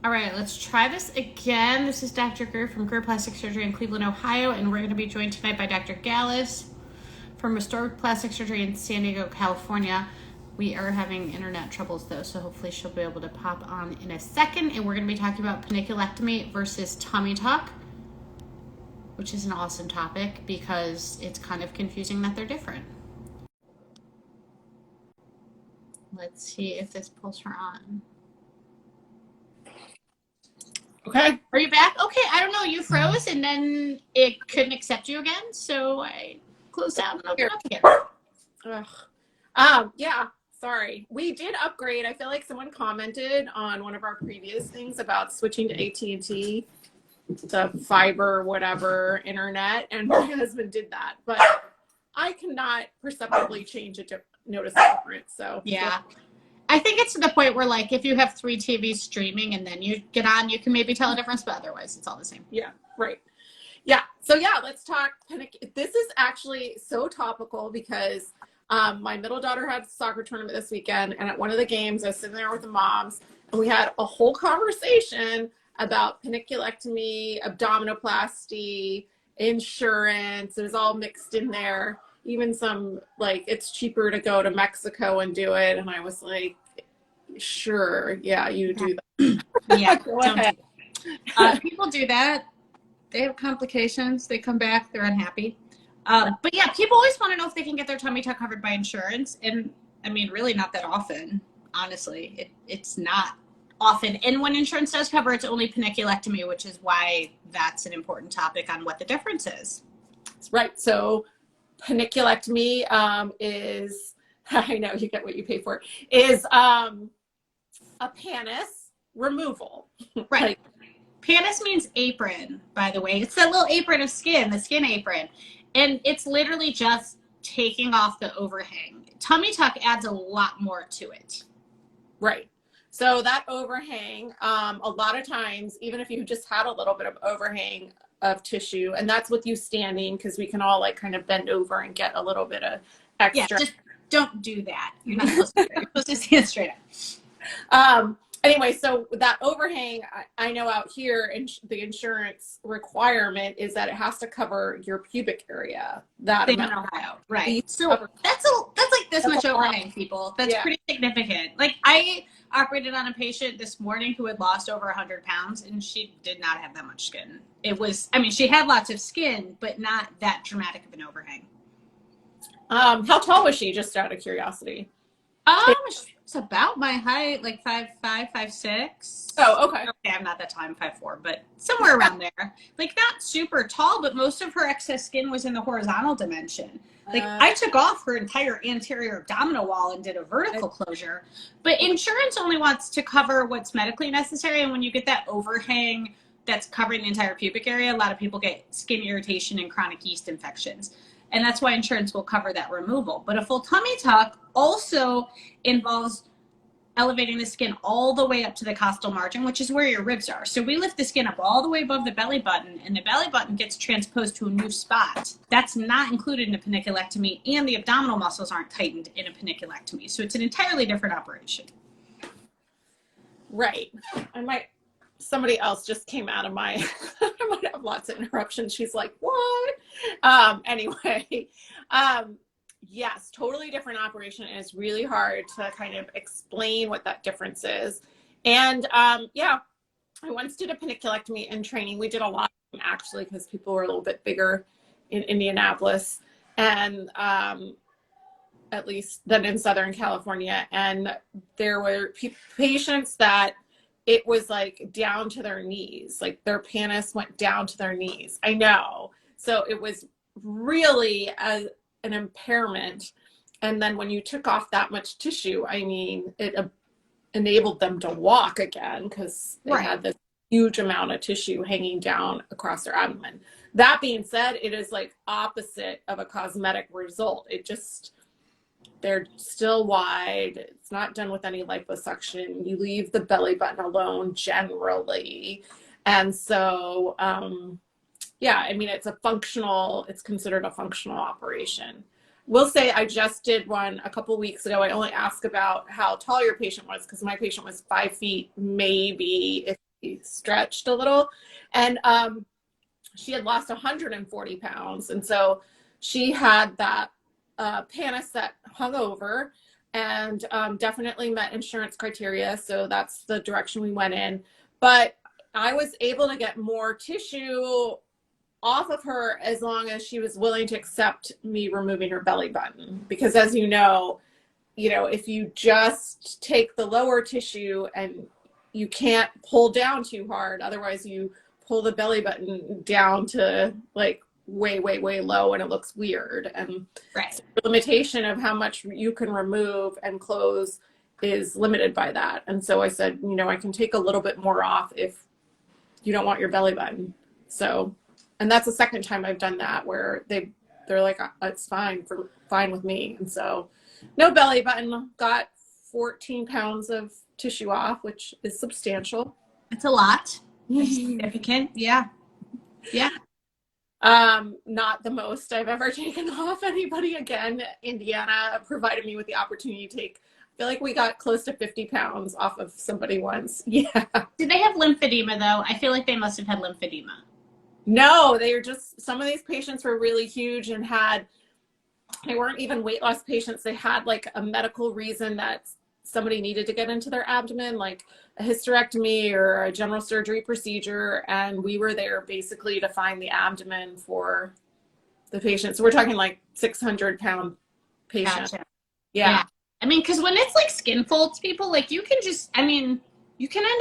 All right, let's try this again. This is Dr. Greer from Greer Plastic Surgery in Cleveland, Ohio, and we're going to be joined tonight by Dr. Gallus from Restored Plastic Surgery in San Diego, California. We are having internet troubles though, so hopefully she'll be able to pop on in a second, and we're going to be talking about panniculectomy versus tummy tuck, which is an awesome topic because it's kind of confusing that they're different. Let's see if this pulls her on. Okay. Are you back? Okay, I don't know. You froze and then it couldn't accept you again, so I closed out and opened up again. Yeah, sorry. We did upgrade. I feel like someone commented on one of our previous things about switching to AT&T, the fiber, whatever, internet, and my husband did that. But I cannot perceptibly change it to notice a difference. So yeah. I think it's to the point where, like, if you have 3 TVs streaming and then you get on, you can maybe tell a difference, but otherwise it's all the same. Yeah, right. Yeah. So yeah, let's talk. This is actually so topical because my middle daughter had a soccer tournament this weekend, and at one of the games, I was sitting there with the moms, and we had a whole conversation about panniculectomy, abdominoplasty, insurance. It was all mixed in there. Even some, like, it's cheaper to go to Mexico and do it. And I was like, sure, yeah, you do that. Yeah, go ahead. People do that. They have complications. They come back. They're unhappy. But yeah, people always want to know if they can get their tummy tuck covered by insurance. And I mean, really not that often, honestly. It's not often. And when insurance does cover, it's only panniculectomy, which is why that's an important topic on what the difference is. That's right. So panniculectomy is, I know you get what you pay for, is a pannus removal. Right. Like, pannus means apron, by the way. It's that little apron of skin, the skin apron. And it's literally just taking off the overhang. Tummy tuck adds a lot more to it. Right. So that overhang, a lot of times, even if you just had a little bit of overhang of tissue, and that's with you standing, because we can all like kind of bend over and get a little bit of extra. Yeah, just don't do that. You're not supposed to. You're supposed to stand straight up. Anyway, so that overhang, I know out here, the insurance requirement is that it has to cover your pubic area. That in Ohio, right? So that's like this much overhang, people. That's pretty significant. Like, I operated on a patient this morning who had lost over 100 pounds, and she did not have that much skin. It was, I mean, she had lots of skin, but not that dramatic of an overhang. How tall was she, just out of curiosity? It's about my height, like 5'5", 5'6". Oh, okay. Okay, I'm not that tall, I'm 5'4", but somewhere around there. Like, not super tall, but most of her excess skin was in the horizontal dimension. Like, I took off her entire anterior abdominal wall and did a vertical closure. But insurance only wants to cover what's medically necessary, and when you get that overhang that's covering the entire pubic area, a lot of people get skin irritation and chronic yeast infections. And that's why insurance will cover that removal. But a full tummy tuck also involves elevating the skin all the way up to the costal margin, which is where your ribs are. So we lift the skin up all the way above the belly button, and the belly button gets transposed to a new spot. That's not included in a panniculectomy, and the abdominal muscles aren't tightened in a panniculectomy. So it's an entirely different operation. Right. Somebody else just came out of my, I might have lots of interruptions. She's like, what? Anyway, yes, totally different operation. And it's really hard to kind of explain what that difference is. And yeah, I once did a panniculectomy in training. We did a lot actually, because people were a little bit bigger in Indianapolis, and at least than in Southern California. And there were patients that it was like down to their knees, like their pannus went down to their knees. I know. So it was really an impairment. And then when you took off that much tissue, I mean, it enabled them to walk again, because they had this huge amount of tissue hanging down across their abdomen. That being said, it is like opposite of a cosmetic result. It just, they're still wide. It's not done with any liposuction. You leave the belly button alone generally. And so, yeah, I mean, it's considered a functional operation. We'll say I just did one a couple weeks ago. I only asked about how tall your patient was, because my patient was 5 feet, maybe, if stretched a little. And she had lost 140 pounds. And so she had that pannus that hung over and definitely met insurance criteria. So that's the direction we went in. But I was able to get more tissue off of her as long as she was willing to accept me removing her belly button. Because as you know, if you just take the lower tissue and you can't pull down too hard, otherwise you pull the belly button down to like way, way, way low and it looks weird. And right. The limitation of how much you can remove and close is limited by that. And so I said, I can take a little bit more off if you don't want your belly button. So, and that's the second time I've done that where they're like, it's fine with me. And so no belly button, got 14 pounds of tissue off, which is substantial. It's a lot. It's significant. Yeah. Yeah. Not the most I've ever taken off anybody. Again, Indiana provided me with the opportunity to take, I feel like we got close to 50 pounds off of somebody once. Yeah. Did they have lymphedema though? I feel like they must have had lymphedema. No, they were just, some of these patients were really huge and they weren't even weight loss patients. They had like a medical reason that somebody needed to get into their abdomen, like a hysterectomy or a general surgery procedure. And we were there basically to find the abdomen for the patient. So we're talking like 600-pound patient. Gotcha. Yeah. I mean, because when it's like skin folds, people, like you can end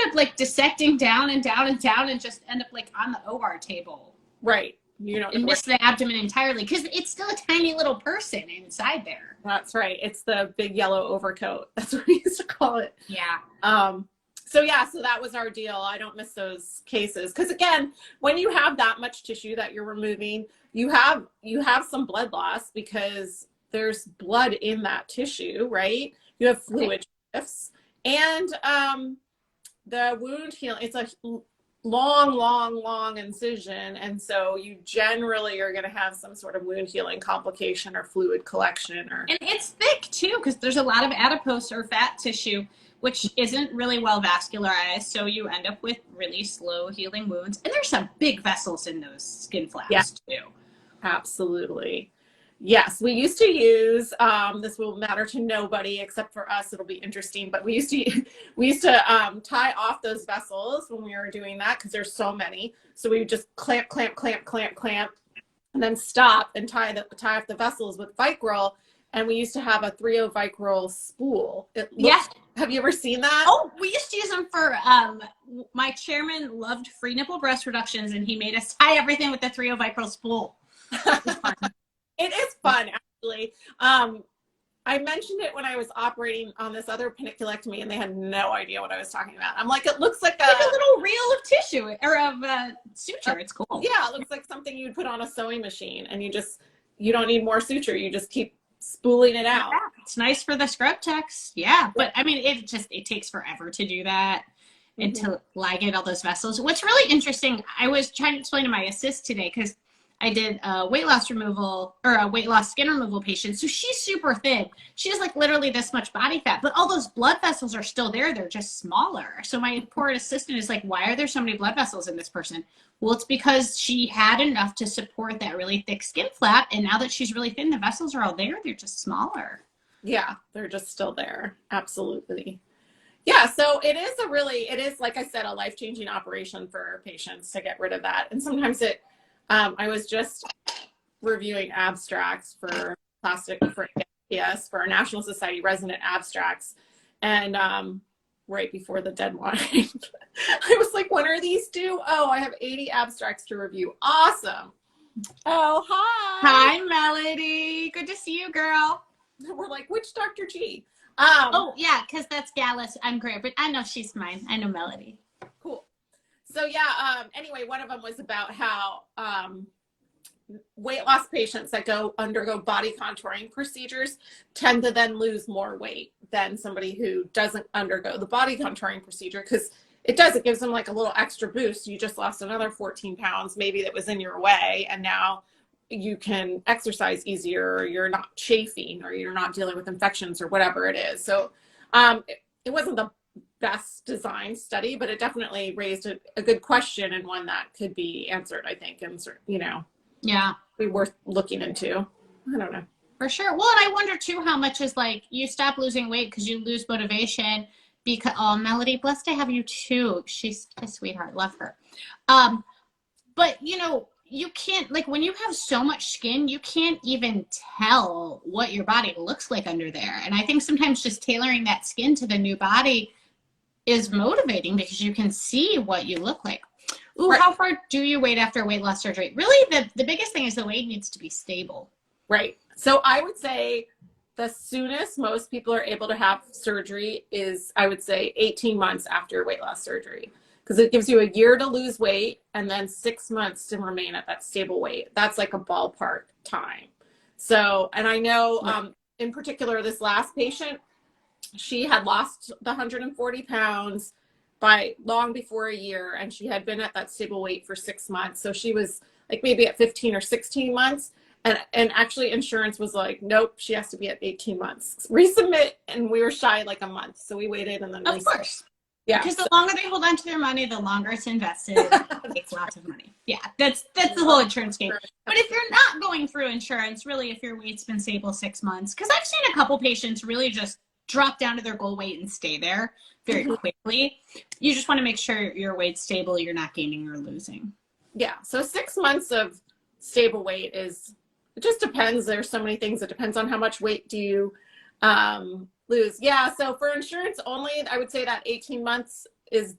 up like dissecting down and down and down and just end up like on the OR table. Right. And miss the abdomen entirely because it's still a tiny little person inside there. That's right. It's the big yellow overcoat. That's what we used to call it. Yeah. So that was our deal. I don't miss those cases. Because again, when you have that much tissue that you're removing, you have some blood loss because there's blood in that tissue, right? You have fluid shifts. And the wound healing, it's a long incision. And so you generally are going to have some sort of wound healing complication or fluid collection. And it's thick too, because there's a lot of adipose or fat tissue, which isn't really well vascularized. So you end up with really slow healing wounds. And there's some big vessels in those skin flaps too. Absolutely. Yes, we used to use, this will matter to nobody except for us, it'll be interesting, but we used to tie off those vessels when we were doing that because there's so many. So we would just clamp, and then stop and tie off the vessels with Vicryl. And we used to have a 3-0 Vicryl spool. Have you ever seen that? Oh, we used to use them for, my chairman loved free nipple breast reductions and he made us tie everything with the 3-0 Vicryl spool. It is fun, actually. I mentioned it when I was operating on this other panniculectomy, and they had no idea what I was talking about. I'm like, it looks like a little reel of tissue or of suture. It's cool. Yeah, it looks like something you'd put on a sewing machine, and you don't need more suture. You just keep spooling it out. Yeah, it's nice for the scrub techs. Yeah, but I mean, it takes forever to do that. And to ligate all those vessels. What's really interesting, I was trying to explain to my assist today because I did a weight loss removal or a weight loss skin removal patient. So she's super thin. She has like literally this much body fat, but all those blood vessels are still there. They're just smaller. So my poor assistant is like, why are there so many blood vessels in this person? Well, it's because she had enough to support that really thick skin flap. And now that she's really thin, the vessels are all there. They're just smaller. Yeah, they're just still there. Absolutely. Yeah, so it is, like I said, a life-changing operation for patients to get rid of that. And sometimes I was just reviewing abstracts for our National Society resident abstracts. And right before the deadline, I was like, when are these due? Oh, I have 80 abstracts to review. Awesome. Oh, hi. Hi, Melody. Good to see you, girl. We're like, which Dr. G? Oh, yeah, because that's Gallus. I'm Greer, but I know she's mine. I know Melody. Cool. So yeah, anyway, one of them was about how weight loss patients that undergo body contouring procedures tend to then lose more weight than somebody who doesn't undergo the body contouring procedure because it gives them like a little extra boost. You just lost another 14 pounds maybe that was in your way, and now you can exercise easier, or you're not chafing, or you're not dealing with infections or whatever it is. So it wasn't the best designed study, but it definitely raised a good question, and one that could be answered, I think, and yeah, be worth looking into. I don't know. for sure. Well, and I wonder too how much is like you stop losing weight because you lose motivation. Because Melody, blessed to have you too. She's a sweetheart, love her. But you can't, like, when you have so much skin, you can't even tell what your body looks like under there. And I think sometimes just tailoring that skin to the new body is motivating because you can see what you look like. Ooh, right. How far do you wait after weight loss surgery? Really, the biggest thing is the weight needs to be stable. Right. So I would say the soonest most people are able to have surgery is, I would say, 18 months after weight loss surgery, because it gives you a year to lose weight and then 6 months to remain at that stable weight. That's like a ballpark time. So, and I know in particular, this last patient, she had lost the 140 pounds by long before a year, and she had been at that stable weight for 6 months. So she was like maybe at 15 or 16 months. And actually insurance was like, nope, she has to be at 18 months. Resubmit, and we were shy like a month. So we waited and then Of course. Yeah. Because the longer they hold on to their money, the longer it's invested. It takes lots of money. Yeah, that's the whole insurance game. But if you're not going through insurance, really, if your weight's been stable 6 months, because I've seen a couple patients really just drop down to their goal weight and stay there very quickly. You just want to make sure your weight's stable, you're not gaining or losing. Yeah. So 6 months of stable weight it just depends. There's so many things. It depends on how much weight do you lose. Yeah. So for insurance only, I would say that 18 months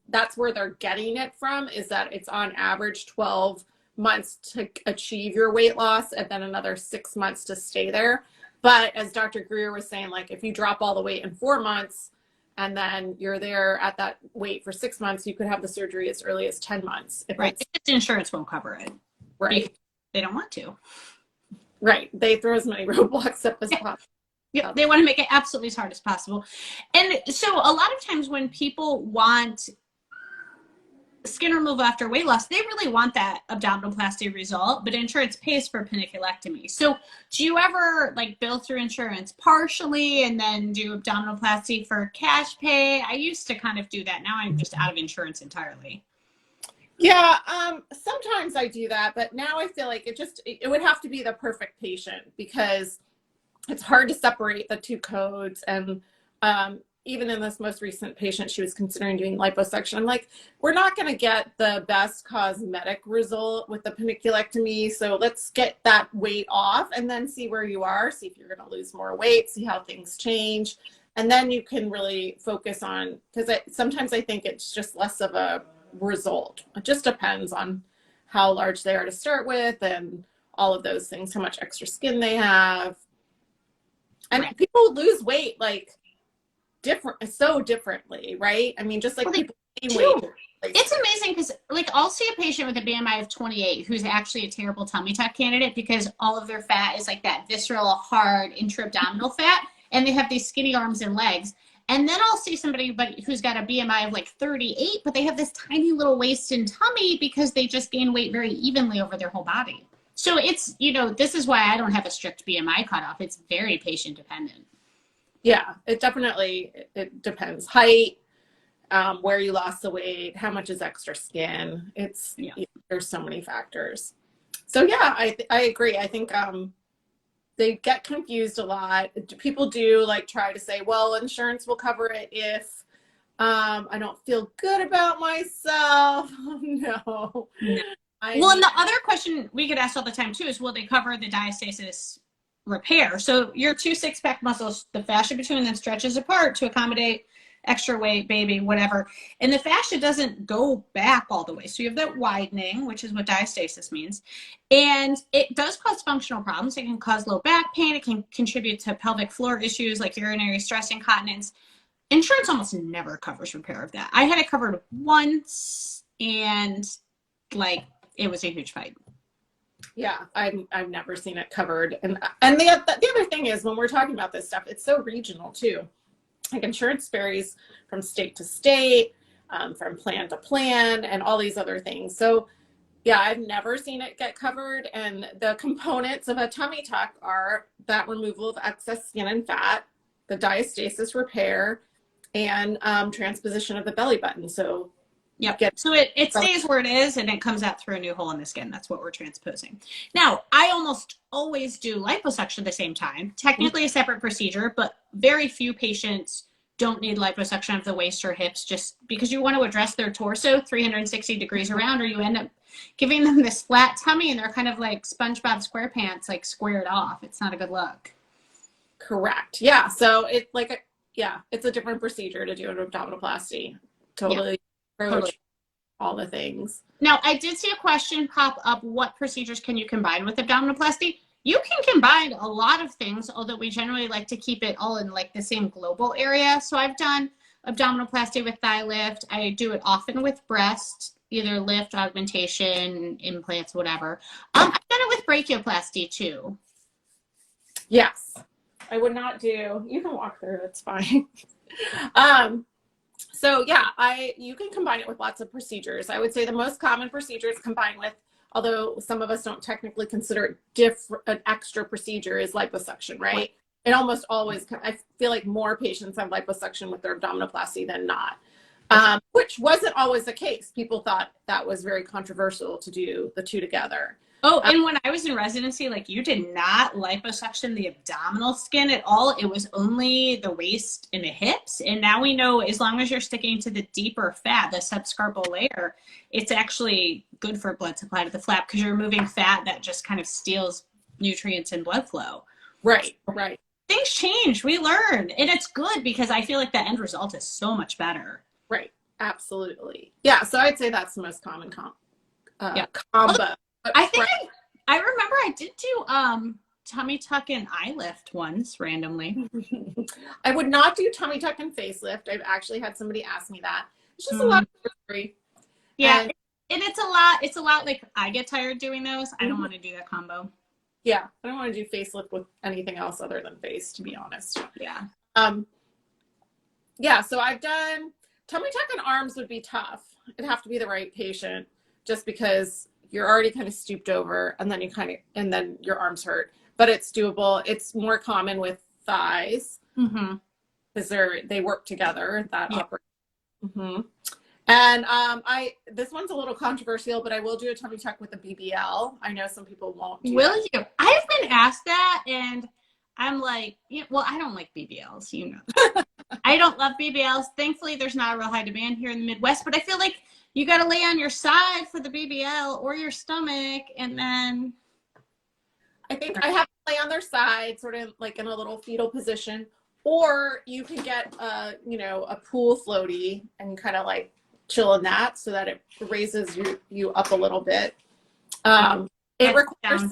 that's where they're getting it from, is that it's on average 12 months to achieve your weight loss and then another 6 months to stay there. But as Dr. Greer was saying, like if you drop all the weight in 4 months and then you're there at that weight for 6 months, you could have the surgery as early as 10 months. Right. If insurance won't cover it. Right. They don't want to. Right. They throw as many roadblocks up as possible. Yeah, they want to make it absolutely as hard as possible. And so a lot of times when people want skin removal after weight loss, they really want that abdominoplasty result, but insurance pays for panniculectomy. So do you ever like bill through insurance partially and then do abdominoplasty for cash pay? I used to kind of do that. Now I'm just out of insurance entirely. Yeah, sometimes I do that, but now I feel like it would have to be the perfect patient, because it's hard to separate the two codes. And even in this most recent patient, she was considering doing liposuction. I'm like, we're not going to get the best cosmetic result with the panniculectomy. So let's get that weight off and then see where you are, see if you're going to lose more weight, see how things change. And then you can really focus on, because sometimes I think it's just less of a result. It just depends on how large they are to start with and all of those things, how much extra skin they have. And right. People lose weight like so differently, right? I mean, just like people gain weight. It's amazing because like I'll see a patient with a BMI of 28 who's actually a terrible tummy tuck candidate because all of their fat is like that visceral, hard intra-abdominal fat, and they have these skinny arms and legs. And then I'll see somebody who's got a BMI of like 38, but they have this tiny little waist and tummy because they just gain weight very evenly over their whole body. So it's, this is why I don't have a strict BMI cutoff. It's very patient dependent. Yeah, it depends. Height, where you lost the weight, how much is extra skin. There's so many factors. So yeah, I agree. I think they get confused a lot. People do like try to say, well, insurance will cover it if I don't feel good about myself. No. And the other question we get asked all the time too is, will they cover the diastasis repair? So your 2 six-pack muscles, the fascia between them stretches apart to accommodate extra weight, baby, whatever. And the fascia doesn't go back all the way. So you have that widening, which is what diastasis means. And it does cause functional problems. It can cause low back pain. It can contribute to pelvic floor issues like urinary stress incontinence. Insurance almost never covers repair of that. I had it covered once and like it was a huge fight. Yeah, I've never seen it covered. And the other thing is, when we're talking about this stuff, it's so regional too. Like insurance varies from state to state, from plan to plan, and all these other things. So yeah, I've never seen it get covered. And the components of a tummy tuck are that removal of excess skin and fat, the diastasis repair, and transposition of the belly button. So yep. So it stays where it is and it comes out through a new hole in the skin. That's what we're transposing. Now, I almost always do liposuction at the same time. Technically a separate procedure, but very few patients don't need liposuction of the waist or hips just because you want to address their torso 360 degrees around, or you end up giving them this flat tummy and they're kind of like SpongeBob SquarePants, like squared off. It's not a good look. Correct. Yeah. So it's like, it's a different procedure to do an abdominoplasty. Totally. Approach all the things. Now, I did see a question pop up. What procedures can you combine with abdominoplasty? You can combine a lot of things, although we generally like to keep it all in like the same global area. So I've done abdominoplasty with thigh lift. I do it often with breast, either lift, augmentation, implants, whatever. I've done it with brachioplasty too. Yes. I would not do, you can walk through, it's fine. So yeah, you can combine it with lots of procedures. I would say the most common procedures combined with, although some of us don't technically consider it an extra procedure, is liposuction, right? It almost always, I feel like more patients have liposuction with their abdominoplasty than not, which wasn't always the case. People thought that was very controversial to do the two together. Oh, and when I was in residency, like you did not liposuction the abdominal skin at all. It was only the waist and the hips. And now we know as long as you're sticking to the deeper fat, the subscarpal layer, it's actually good for blood supply to the flap because you're removing fat that just kind of steals nutrients and blood flow. Right, right. Things change. We learn. And it's good because I feel like the end result is so much better. Right. Absolutely. Yeah. So I'd say that's the most common combo. I think I remember I did do tummy tuck and eye lift once randomly. I would not do tummy tuck and facelift. I've actually had somebody ask me that. It's just a lot of surgery. Yeah, and it's a lot like I get tired doing those. I don't want to do that combo. Yeah, I don't want to do facelift with anything else other than face, to be honest. Yeah. Yeah, so I've done tummy tuck and arms would be tough. It'd have to be the right patient just because you're already kind of stooped over and then and then your arms hurt, but it's doable. It's more common with thighs because they work together, that operation. And this one's a little controversial, but I will do a tummy tuck with a BBL. I know some people won't do Will you? I've been asked that and I'm like, well, I don't like BBLs, you know. I don't love BBLs. Thankfully, there's not a real high demand here in the Midwest, but I feel like you got to lay on your side for the BBL or your stomach. And then I think I have to lay on their side, sort of like in a little fetal position, or you can get a pool floaty and kind of like chill in that so that it raises you up a little bit. It requires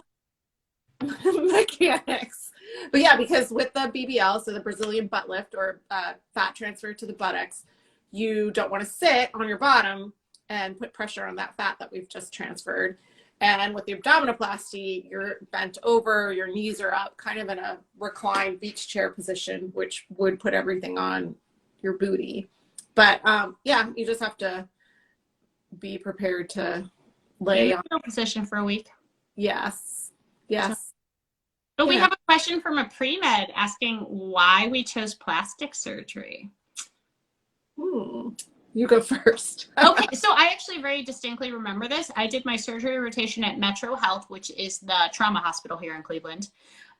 mechanics. But yeah, because with the BBL, so the Brazilian butt lift or fat transfer to the buttocks, you don't want to sit on your bottom and put pressure on that fat that we've just transferred. And with the abdominoplasty, you're bent over, your knees are up, kind of in a reclined beach chair position, which would put everything on your booty. But yeah, you just have to be prepared to lay on position for a week. Yes. But we have a question from a pre-med asking why we chose plastic surgery. You go first. Okay, so I actually very distinctly remember this. I did my surgery rotation at Metro Health, which is the trauma hospital here in Cleveland.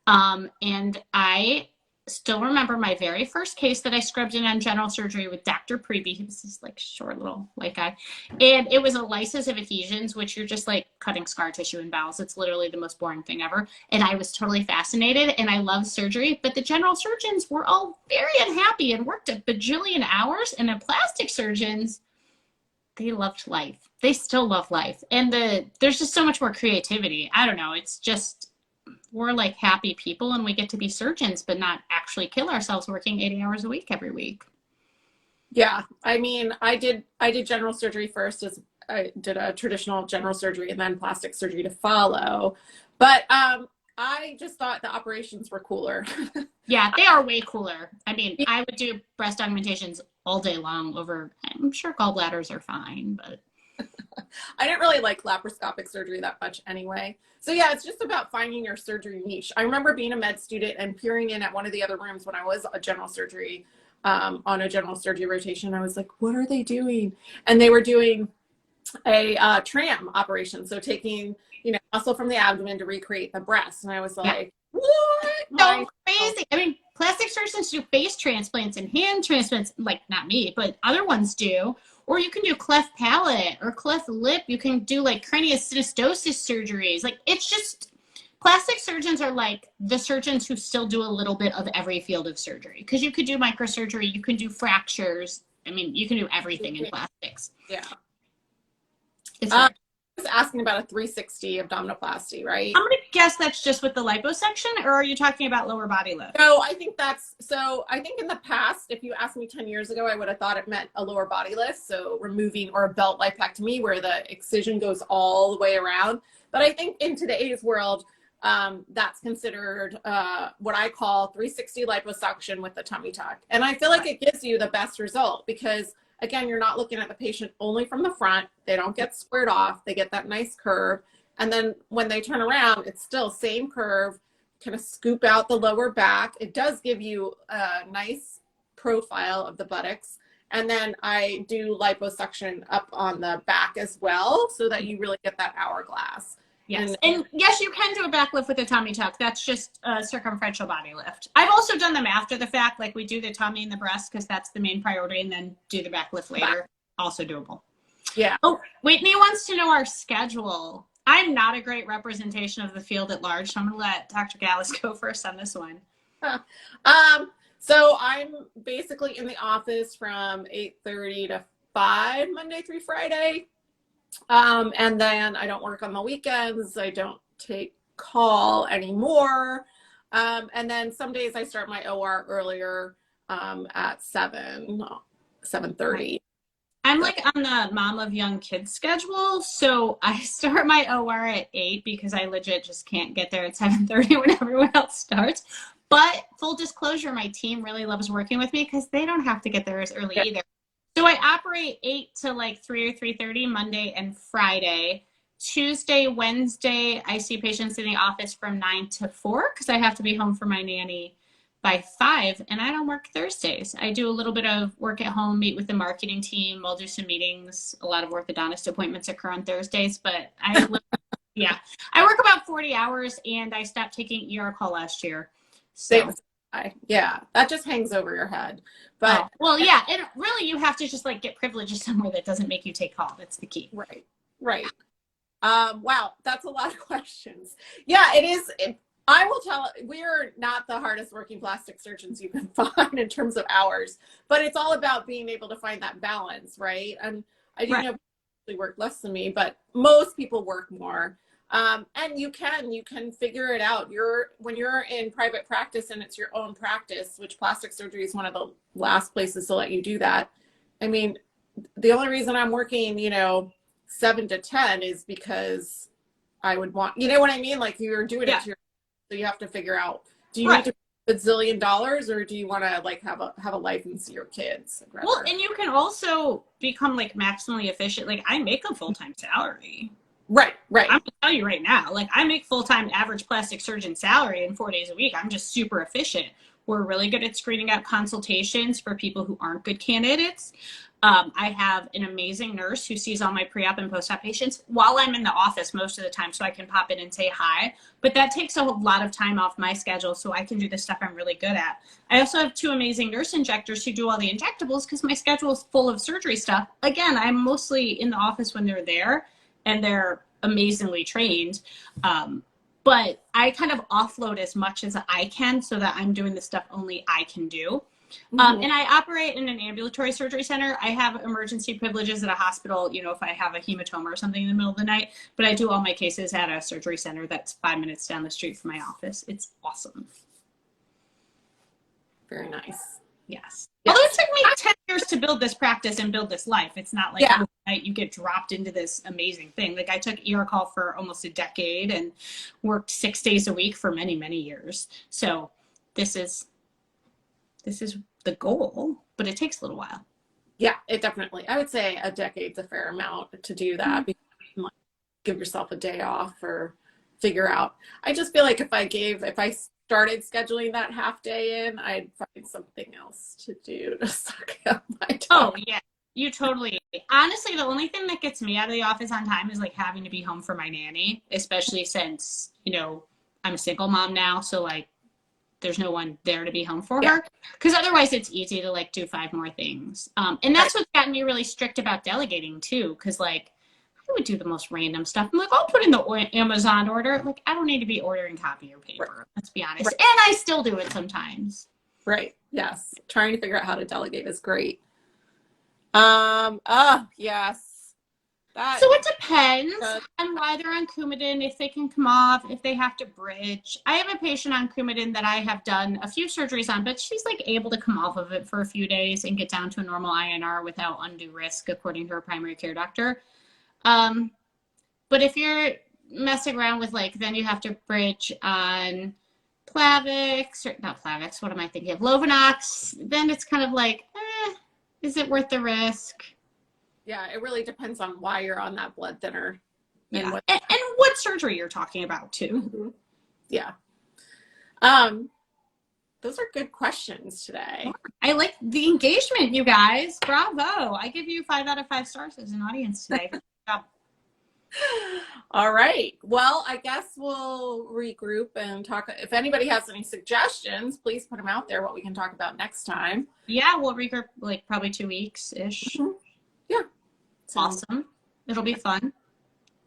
And I still remember my very first case that I scrubbed in on general surgery with Dr. Preby. He was this like short little white guy. And it was a lysis of adhesions, which you're just like cutting scar tissue in bowels. It's literally the most boring thing ever. And I was totally fascinated and I loved surgery, but the general surgeons were all very unhappy and worked a bajillion hours. And the plastic surgeons, they loved life. They still love life. And there's just so much more creativity. I don't know. It's just, we're like happy people and we get to be surgeons, but not actually kill ourselves working 80 hours a week every week. Yeah. I mean, I did general surgery first, as I did a traditional general surgery and then plastic surgery to follow. But I just thought the operations were cooler. Yeah, they are way cooler. I mean, I would do breast augmentations all day long over, I'm sure gallbladders are fine, but I didn't really like laparoscopic surgery that much anyway. So yeah, it's just about finding your surgery niche. I remember being a med student and peering in at one of the other rooms when I was a general surgery on a general surgery rotation. I was like, what are they doing? And they were doing a tram operation. So taking, muscle from the abdomen to recreate the breast. And I was like, what? So crazy. I mean, plastic surgeons do face transplants and hand transplants, like not me, but other ones do. Or you can do cleft palate or cleft lip. You can do like craniosynostosis surgeries. Like it's just, plastic surgeons are like the surgeons who still do a little bit of every field of surgery. Because you could do microsurgery, you can do fractures. I mean, you can do everything in plastics. Yeah. It's I was asking about a 360 abdominoplasty, right? I'm going to guess that's just with the liposuction, or are you talking about lower body lift? No, I think I think in the past, if you asked me 10 years ago, I would have thought it meant a lower body lift. So removing, or a belt lipectomy where the excision goes all the way around. But I think in today's world, that's considered what I call 360 liposuction with the tummy tuck. And I feel like it gives you the best result because, again, you're not looking at the patient only from the front. They don't get squared off. They get that nice curve. And then when they turn around, it's still same curve, kind of scoop out the lower back. It does give you a nice profile of the buttocks. And then I do liposuction up on the back as well so that you really get that hourglass. Yes. And yes, you can do a back lift with a tummy tuck. That's just a circumferential body lift. I've also done them after the fact. Like we do the tummy and the breast because that's the main priority, and then do the back lift later. Also doable. Yeah. Oh, Whitney wants to know our schedule. I'm not a great representation of the field at large, so I'm going to let Dr. Gallus go first on this one. So I'm basically in the office from 8:30 to 5 Monday through Friday. And then I don't work on the weekends. I don't take call anymore. And then some days I start my OR earlier at 7:30. I'm like on the mom of young kids schedule. So I start my OR at 8 because I legit just can't get there at 7:30 when everyone else starts. But full disclosure, my team really loves working with me because they don't have to get there as early either. So I operate 8 to like 3 or 3:30 Monday and Friday. Tuesday, Wednesday, I see patients in the office from 9 to 4 because I have to be home for my nanny by 5, and I don't work Thursdays. I do a little bit of work at home, meet with the marketing team. I'll do some meetings. A lot of orthodontist appointments occur on Thursdays, but I work about 40 hours, and I stopped taking ER call last year. So. Yeah, that just hangs over your head. But well, yeah, and really you have to just like get privileges somewhere that doesn't make you take call. That's the key. Right. Wow, that's a lot of questions. Yeah, it is. I will tell, we're not the hardest working plastic surgeons you can find in terms of hours, but it's all about being able to find that balance, right? And I do know people work less than me, but most people work more. And you can figure it out. When you're in private practice and it's your own practice, which plastic surgery is one of the last places to let you do that. I mean, the only reason I'm working, 7 to 10 is because I would want, you know what I mean? Like you're doing it to your, so you have to figure out, do you need to pay $1 zillion or do you want to like have a life and see your kids? Well, and you can also become like maximally efficient. Like I make a full-time salary. Right. I'm gonna tell you right now, like I make full-time average plastic surgeon salary in 4 days a week. I'm just super efficient. We're really good at screening out consultations for people who aren't good candidates. I have an amazing nurse who sees all my pre-op and post-op patients while I'm in the office most of the time, so I can pop in and say hi. But that takes a lot of time off my schedule, so I can do the stuff I'm really good at. I also have 2 amazing nurse injectors who do all the injectables because my schedule is full of surgery stuff. Again, I'm mostly in the office when they're there, and they're amazingly trained. But I kind of offload as much as I can so that I'm doing the stuff only I can do. And I operate in an ambulatory surgery center. I have emergency privileges at a hospital, if I have a hematoma or something in the middle of the night, but I do all my cases at a surgery center that's 5 minutes down the street from my office. It's awesome. Very nice. Yes. Although it took me 10 years to build this practice and build this life. It's not like overnight you get dropped into this amazing thing. Like I took ER call for almost a decade and worked 6 days a week for many, many years. So this is the goal, but it takes a little while. Yeah, it definitely, I would say a decade's a fair amount to do that. Because you might give yourself a day off or figure out. I just feel like if I started scheduling that half day in, I'd find something else to do to suck up my time. Oh, yeah. You totally. Honestly, the only thing that gets me out of the office on time is like having to be home for my nanny, especially since, you know, I'm a single mom now. So like there's no one there to be home for her. Because otherwise it's easy to like do 5 more things. And that's what's gotten me really strict about delegating too. Because like I would do the most random stuff. I'm like, I'll put in the Amazon order. Like I don't need to be ordering copy or paper. Right. Let's be honest. Right. And I still do it sometimes. Right. Yes. Trying to figure out how to delegate is great. Yes. So it depends on why they're on Coumadin, if they can come off, if they have to bridge. I have a patient on Coumadin that I have done a few surgeries on, but she's like able to come off of it for a few days and get down to a normal INR without undue risk, according to her primary care doctor. But if you're messing around with like, then you have to bridge on Plavix, or not Plavix, what am I thinking of? Lovenox, then it's kind of like, is it worth the risk? Yeah, it really depends on why you're on that blood thinner. Yeah. And what surgery you're talking about too. Mm-hmm. Yeah. Those are good questions today. I like the engagement, you guys. Bravo. I give you 5 out of 5 stars as an audience today. All right. Well, I guess we'll regroup and talk. If anybody has any suggestions, please put them out there, what we can talk about next time. Yeah, we'll regroup like probably 2 weeks-ish. Mm-hmm. Yeah. Awesome. It'll be fun.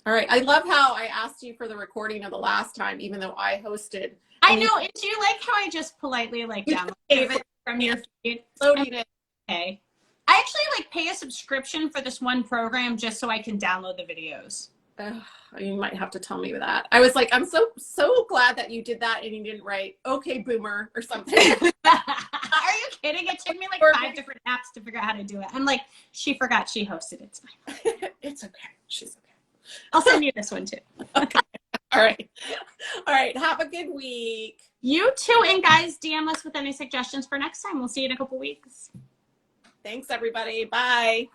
All right. I love how I asked you for the recording of the last time, even though I hosted. I know. And do you like how I just politely like downloaded it from your feed? Loading it. Okay. I actually like pay a subscription for this one program just so I can download the videos. You might have to tell me that. I was like, I'm so glad that you did that and you didn't write, okay, boomer or something. Are you kidding? It took me like 5 different apps to figure out how to do it. I'm like, she forgot she hosted it. It's fine. It's okay. She's okay. I'll send you this one too. Okay. All right. All right. Have a good week. You too. And guys, DM us with any suggestions for next time. We'll see you in a couple weeks. Thanks, everybody. Bye.